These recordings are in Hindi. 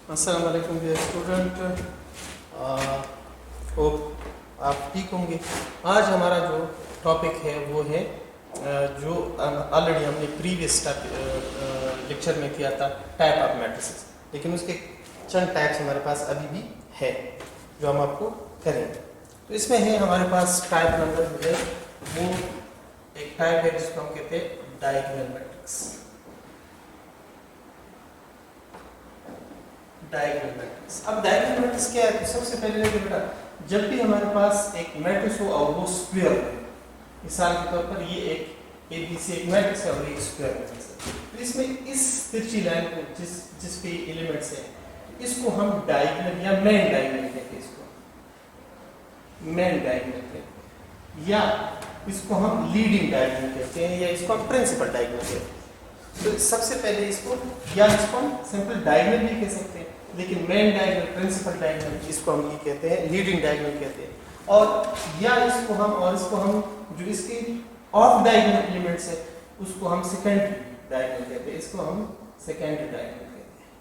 अस्सलाम वालेकुम डियर स्टूडेंट, होप आप ठीक होंगे। आज हमारा जो टॉपिक है वो है जो ऑलरेडी हमने प्रीवियस लेक्चर में किया था, टाइप ऑफ मैट्रिसेस, लेकिन उसके चंद टाइप्स हमारे पास अभी भी है जो हम आपको करेंगे। तो इसमें है हमारे पास टाइप नंबर जो है वो एक टाइप है जिसको हम कहते हैं डायगोनल मैट्रिक्स। डायगोनल मैट्रिक्स, अब डायगोनल मैट्रिक्स क्या है? तो सबसे पहले देखिए बेटा, जब भी हमारे पास एक मैट्रिक्स हो और वो स्क्वायर हो, मिसाल के तौर पर ये एक ABC एक मैट्रिक्स है और एक स्क्वायर मैट्रिक्स है, तो इसमें इस तिरछी लाइन को जिस पे एलिमेंट्स है इसको हम डायगोनल या मेन डायगोनल कहते हैं, इसको मेन डायगोनल कहते हैं, या इसको हम लीडिंग डायगोनल कहते हैं, या इसको हम प्रिंसिपल डायगोनल कहते हैं। तो सबसे पहले इसको या इसको हम सिंपल डायगोनल भी कह सकते हैं, लेकिन मेन डायगोनल, प्रिंसिपल डायगोनल इसको हम ये कहते हैं, लीडिंग डायगोनल कहते हैं। और या इसको हम जो इसके ऑफ डायगोनल एलिमेंट्स है उसको हम सेकेंडरी डायगोनल कहते हैं, इसको हम सेकेंडरी डायगोनल कहते हैं,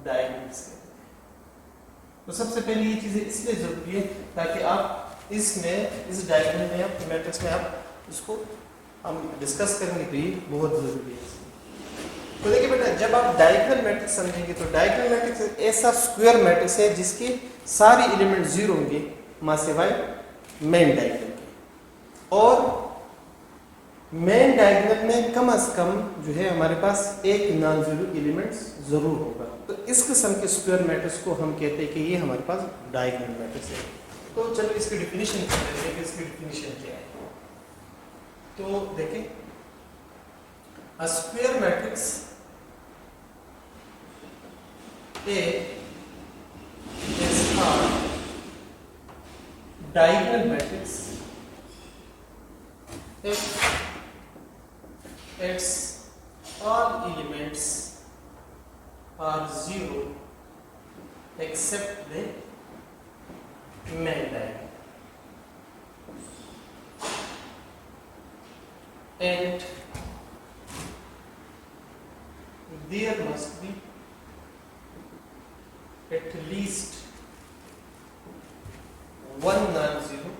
डायगोनल्स कहते हैं। तो सबसे पहले ये चीजें इसलिए जरूरी है ताकि आप इसमें इस डायगोनल में आप मैट्रिक्स में आप इसको हम डिस्कस करेंगे, तो ये बहुत जरूरी है। तो देखिए बेटा, जब आप डायगोनल मैट्रिक्स समझेंगे तो डायगोनल मैट्रिक्स ऐसा स्क्वायर मैट्रिक्स है जिसके सारे एलिमेंट जीरो होंगे मां सिवाय मेन डायगोनल के, और मेन डायगोनल में कम से कम जो है हमारे पास एक नॉन जीरो एलिमेंट जरूर होगा। तो इस किस्म के स्क्वायर मैट्रिक्स को हम कहते हैं कि ये हमारे पास डायगोनल मैट्रिक्स है। तो चलो इसकी डिफिनीशन करते हैं कि इसकी डिफिनीशन क्या है। तो देखें, a square matrix A is called diagonal matrix if its all elements are zero except the main diagonal, and there must be at least one non-zero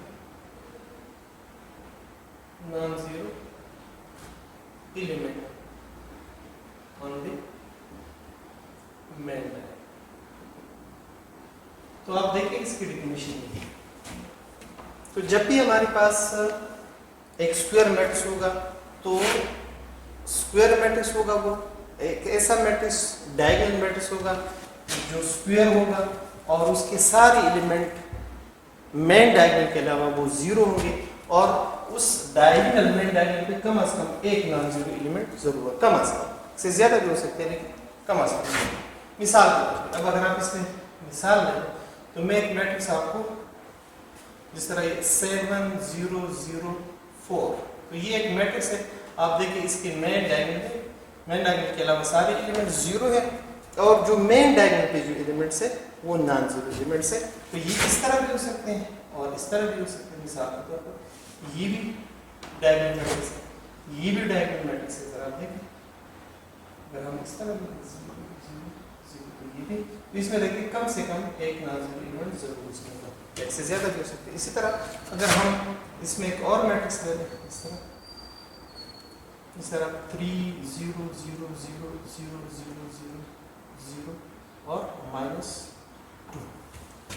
element on the main line। तो आप देखें इसकी डिफिनीशन। तो जब भी हमारे पास एक स्क्वायर मैट्रिक्स होगा तो स्क्वायर मैट्रिक्स होगा वो एक ऐसा मैट्रिक्स डायगोनल मैट्रिक्स होगा जो स्क्वायर होगा और उसके सारे एलिमेंट मेन डायगोनल के अलावा वो जीरो होंगे, और उस डायगोनल मेन डायगोनल पे कम से कम एक नॉन जीरो एलिमेंट जरूर है, कम से कम, से ज्यादा भी हो सकते हैं लेकिन कम से कम। मिसाल के तौर पर अब अगर आप इसमें मिसाल लें तो मैं एक मैट्रिक्स आपको जिस तरह 7 0 0 4, तो ये एक मैट्रिक्स है। आप देखिए इसके मेन डायगोनल के अलावा सारे एलिमेंट जीरो है, और जो मेन डायगोनल पे जो एलिमेंट्स है वो नॉन जीरो एलिमेंट्स है। तो ये इस तरह भी हो सकते हैं और इस तरह भी हो सकते हैं। मिसाल के तौर पर ये भी डायगोनल मैट्रिक्स है, ये भी डायगोनल मैट्रिक्स है। जरा देखिए, अगर हम इस तरह तो ये भी, तो इसमें देखिए कम से कम एक नॉन जीरो एलिमेंट जरूर इसमें होगा, एक से ज्यादा भी हो सकते हैं। इसी तरह अगर हम इसमें एक और मैट्रिक्स ले लें इस तरह 3 0 0 0 0 0 0 0 और -2,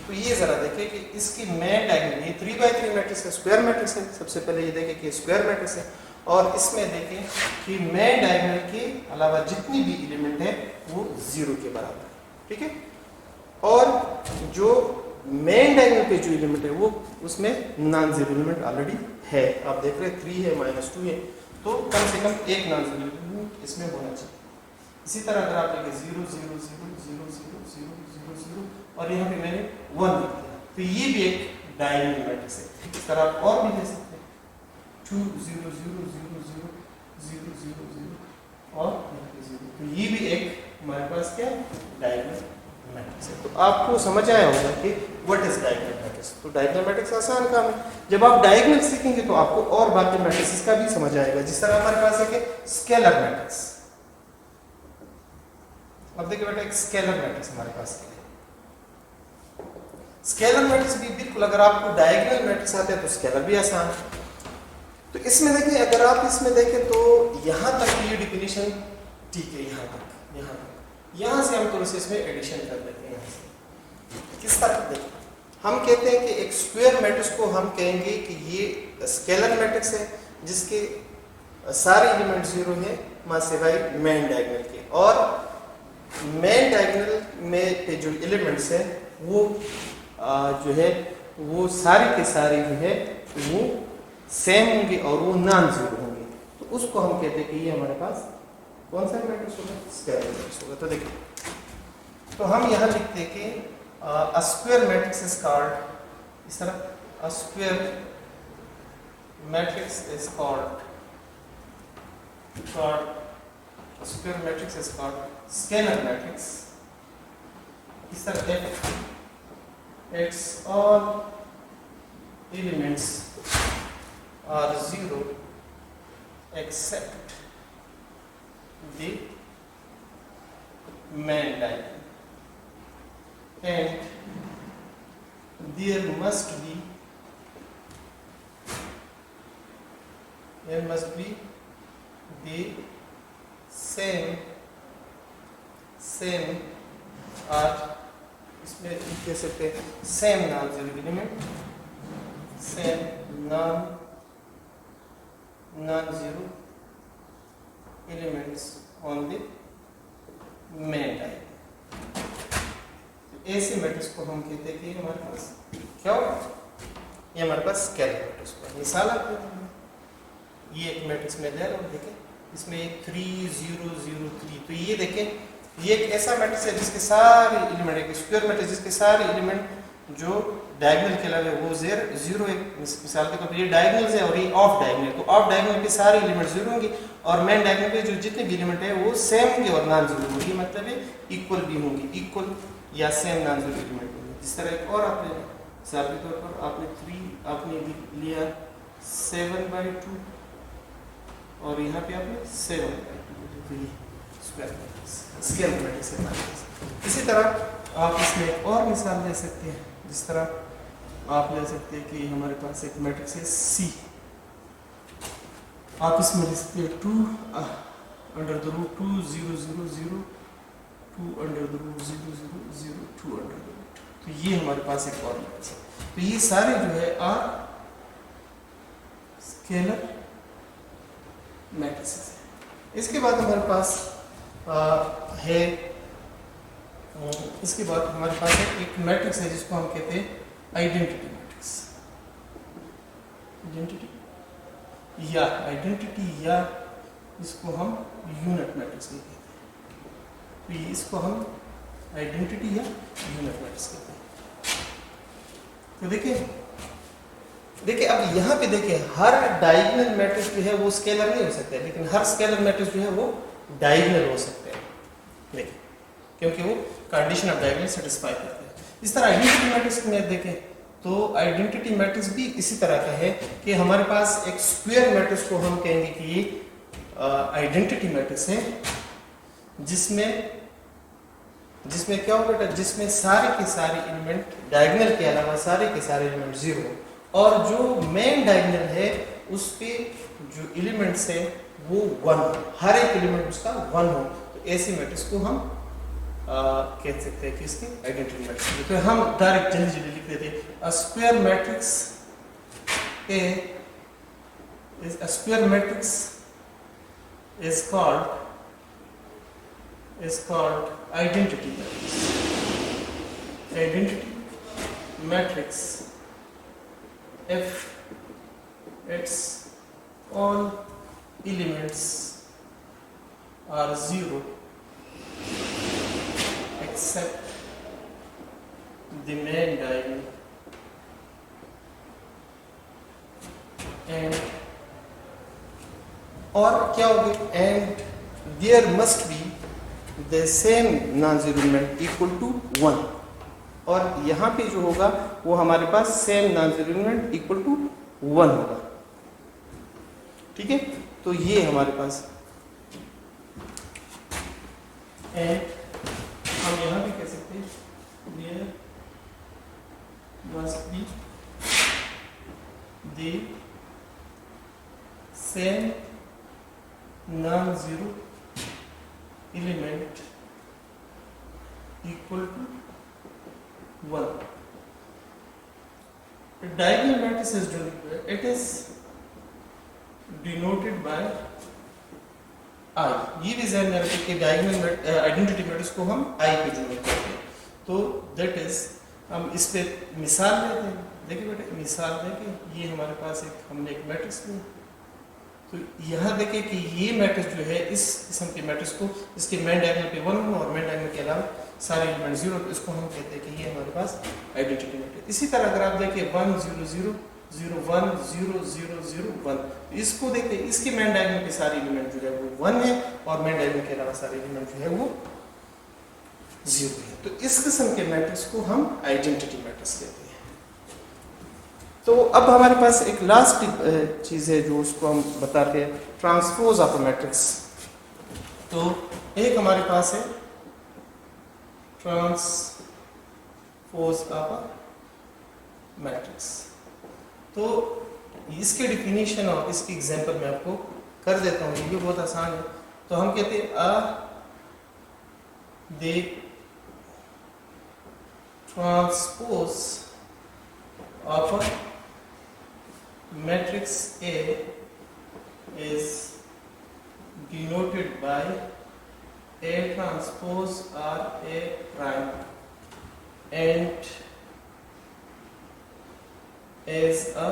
तो ये जरा देखें कि इसकी मेन डायगोनल, ये 3x3 मैट्रिक्स है, स्क्वायर मैट्रिक्स है। सबसे पहले ये देखें कि स्क्वायर मैट्रिक्स है, और इसमें देखें कि मेन डायगोनल के अलावा जितनी भी एलिमेंट है वो जीरो के बराबर है, ठीक है। और जो मेन डायगोनल पे जो एलिमेंट है वो उसमें नॉन जीरो एलिमेंट ऑलरेडी है। आप देख रहे हैं 3 है -2 है, तो कम से कम एक नॉन जीरो एलिमेंट इसमें होना चाहिए। इसी तरह अगर आप देखें 0 0 0 0 0 0 0 0 और यहाँ पे मैंने 1 लिख दिया, तो ये भी एक डायगोनल मैट्रिक्स है। इस तरह आप और भी ले सकते हैं 2 0 0 0 0 0 0 0 और 0, तो ये भी एक हमारे पास क्या डायगोनल मैट्रिक्स है। तो आपको समझ आया होगा कि व्हाट इज डायगोनल मैट्रिक्स। तो डायगोनल मैट्रिक्स आसान काम है, जब आप डायगोनल सीखेंगे तो आपको और बाकी मैट्रिक्स का भी समझ आएगा। जिस तरह हमारे पास है कि स्केलर मैट्रिक्स, अब देखिए बेटा, एक स्केलर मैट्रिक्स हमारे पास है। स्केलर मैट्रिक्स भी बिल्कुल, अगर आपको डायगोनल मैट्रिक्स आते हैं तो स्केलर भी आसान है। तो इसमें देखिए, अगर आप इसमें देखें तो यहाँ तक ये डिफिनीशन ठीक है, यहाँ से हम थोड़े से इसमें एडिशन कर लेते हैं। यहाँ से किस तरह देखिए, हम कहते हैं कि एक स्क्वायर मैट्रिक्स को हम कहेंगे कि ये स्केलर मैट्रिक्स है जिसके सारे एलिमेंट 0 है वहाँ सिवाय मेन डायगोनल के, और मेन डायगोनल में पे जो एलिमेंट्स है वो जो है वो सारे के सारे जो है वो सेम होंगे और वो नॉन जीरो होंगे। तो उसको हम कहते हैं कि ये हमारे पास कौन सा मैट्रिक्स होगा? स्क्वायर मैट्रिक्स होगा। तो देखिए, तो हम यहाँ लिखते हैं कि a square matrix is called, इस तरह a square matrix is called a square matrix is called scalar matrix। इस तरह F, its all elements are 0 except the main diagonal, and there must be the same or इसमें कह सकते हैं same non zero element, same non zero elements on the main diagonal. ऐसे मैट्रिक्स को हम कहते हैं कि हमारे पास क्या होगा? ये हमारे पास स्केलर मैट्रिक्स का मिसाल आती है। ये एक मैट्रिक्स में ले लो, देखें इसमें 3 0 0 3। तो ये देखें, ये एक ऐसा मैट्रिक्स है जिसके सारे एलिमेंट, एक स्क्वायर मैट्रिक्स जिसके सारे एलिमेंट जो डायगोनल के अलावा वो 0 है। मिसाल के तौर पर ये डायगोनल है और ये ऑफ डायगोनल, तो ऑफ डायगोनल के सारे एलिमेंट 0 होंगे और मेन डायगोनल के जो जितने भी एलिमेंट है वो सेम होंगे और नॉन जीरो होंगे। मतलब है इक्वल भी होंगे, इक्वल या सेम नॉन जीरो एलिमेंट होंगे। जिस तरह एक और आपने मिसाल के तौर पर आपने 3 आपने लिया 7/2 और यहाँ पे आपने 7/2, स्केलर मैट्रिक्स है। इसी तरह आप इसमें एक और मिसाल ले सकते हैं, जिस तरह आप ले सकते हैं कि हमारे पास एक मैट्रिक्स है C। आप इसमें ले सकते हैं 2 √2 0 0 0 2 √0 0 0 2 √2। तो ये हमारे पास एक और मैट्रिक्स है। तो ये सारे जो है आर स्केलर मैट्रिक्स है। इसके बाद हमारे पास है, इसके बाद हमारे पास एक मैट्रिक्स है जिसको हम कहते हैं आइडेंटिटी मैट्रिक्स। आइडेंटिटी या इसको हम यूनिट मैट्रिक्स भी कहते हैं। तो इसको हम आइडेंटिटी या यूनिट मैट्रिक्स कहते हैं। तो देखिए अब यहाँ पे देखिए, हर डायगोनल मैट्रिक्स जो है वो स्केलर नहीं हो सकता है, लेकिन हर स्केलर मैट्रिक्स जो है वो डायगोनल हो सकते हैं। देखिए, क्योंकि वो कंडीशन ऑफ डायगोनल सेटिस्फाई करते हैं। इस तरह आइडेंटिटी मैट्रिक्स में देखें तो आइडेंटिटी मैट्रिक्स भी इसी तरह का है कि हमारे पास एक स्क्वायर मैट्रिक्स को हम कहेंगे कि ये आइडेंटिटी मैट्रिक्स है जिसमें क्या होगा बेटा, जिसमें सारे के सारे एलिमेंट डायगोनल के अलावा सारे के सारे एलिमेंट 0 और जो मेन डायगोनल है उस पे जो एलिमेंट्स है वो 1, हर एक एलिमेंट उसका 1 हो। तो ऐसे मैट्रिक्स को हम कह सकते हैं कि इसकी आइडेंटिटी मैट्रिक्स। तो हम डायरेक्ट जल्दी लिख देते हैं, a square matrix is called identity matrix if its all elements are 0 except the main diagonal and और क्या होगा, and there must be the same non-zero element equal to 1। और यहाँ पे जो होगा वो हमारे पास same non zero element equal to 1 होगा। ठीक है, तो ये हमारे पास and okay, there must be the same non-zero element equal to 1. A diagonal matrix is denoted, it is denoted by I. ये भी ध्यान में रखिए कि डायगोनल आइडेंटिटी मैट्रिक्स को हम I पे डिनोट करते हैं। तो दैट इज हम इस पे मिसाल लेते हैं। देखिए बेटे मिसाल देखें, ये हमारे पास हमने एक मैट्रिक्स ली, तो यहाँ देखिए कि ये मैट्रिक्स जो है इस किस्म के मैट्रिक्स को इसके मेन डायगोनल पे 1 हो और मेन डायगोनल के अलावा सारे एलिमेंट 0, तो इसको हम कहते हैं कि ये हमारे पास आइडेंटिटी मैट्रिक्स। इसी तरह अगर आप देखिए 1 0 0 0 1 0 0 0 1, इसको देखिए इसके मेन डायगोनल के सारे एलिमेंट जो है वो 1 है और मेन डायगोनल के अलावा सारे एलिमेंट जो है वो 0 है। तो इस किस्म के मैट्रिक्स को हम आइडेंटिटी मैट्रिक्स कहते हैं। तो अब हमारे पास एक लास्ट चीज़ है जो उसको हम बताते हैं, ट्रांसपोज ऑफ अ मैट्रिक्स। तो एक हमारे पास है ट्रांसपोज ऑफ अ मैट्रिक्स। तो इसके डिफिनीशन और इसकी एग्जांपल मैं आपको कर देता हूँ, ये भी बहुत आसान है। तो हम कहते हैं the transpose of a matrix A is denoted by A transpose or A prime and as a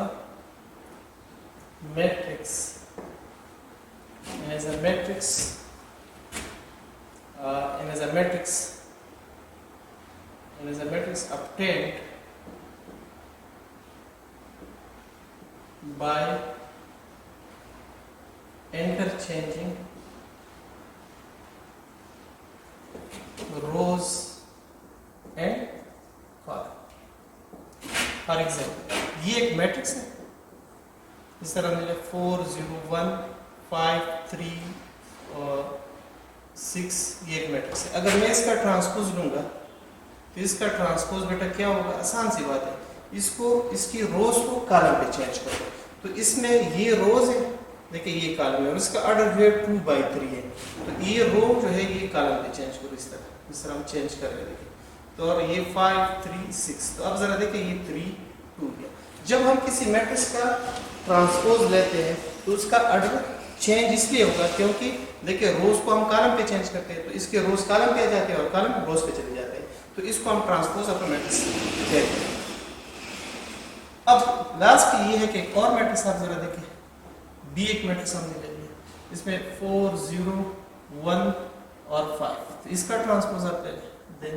matrix obtained by interchanging rows and column। For example ये एक मैट्रिक्स है, इस तरह मिले 4 0 1 5 3 और 6, ये एक मैट्रिक्स है। अगर मैं इसका ट्रांसपोज लूंगा तो इसका ट्रांसपोज बेटा क्या होगा, आसान सी बात है, इसको इसकी रोज को कॉलम पे चेंज करो। तो इसमें ये रोज है, देखिए ये कॉलम है और इसका ऑर्डर जो है 2/3 है, तो ये रो जो है ये कॉलम पे चेंज करो इस तरह हम चेंज कर रहे हैं। तो और ये 5 3 6, तो अब जरा देखिए ये 3 2 गया। जब हम किसी मैट्रिक्स का ट्रांसपोज लेते हैं तो उसका ऑर्डर चेंज इसलिए होगा क्योंकि देखिए रोज को हम कॉलम पे चेंज करते हैं, तो इसके रोज कॉलम पे आ जाते हैं और कॉलम रोज पे चले जाते हैं, तो इसको हम ट्रांसपोज ऑफ मैट्रिक्स कहते हैं। अब लास्ट ये है कि एक और मैट्रिक्स आप जरा देखिए, बी एक मैट्रिक्स हमने ले लिया, इसमें 4 0 1 और 5, तो इसका ट्रांसपोज आप ले लें, देन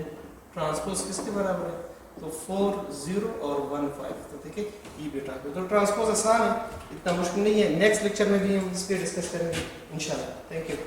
ट्रांसपोज किसके बराबर है, तो 4 0 और 1 5, तो देखिए ये बेटा तो ट्रांसपोज आसान है, इतना मुश्किल नहीं है। नेक्स्ट लेक्चर में भी हम इस पर डिस्कस करेंगे इंशाल्लाह। Thank you.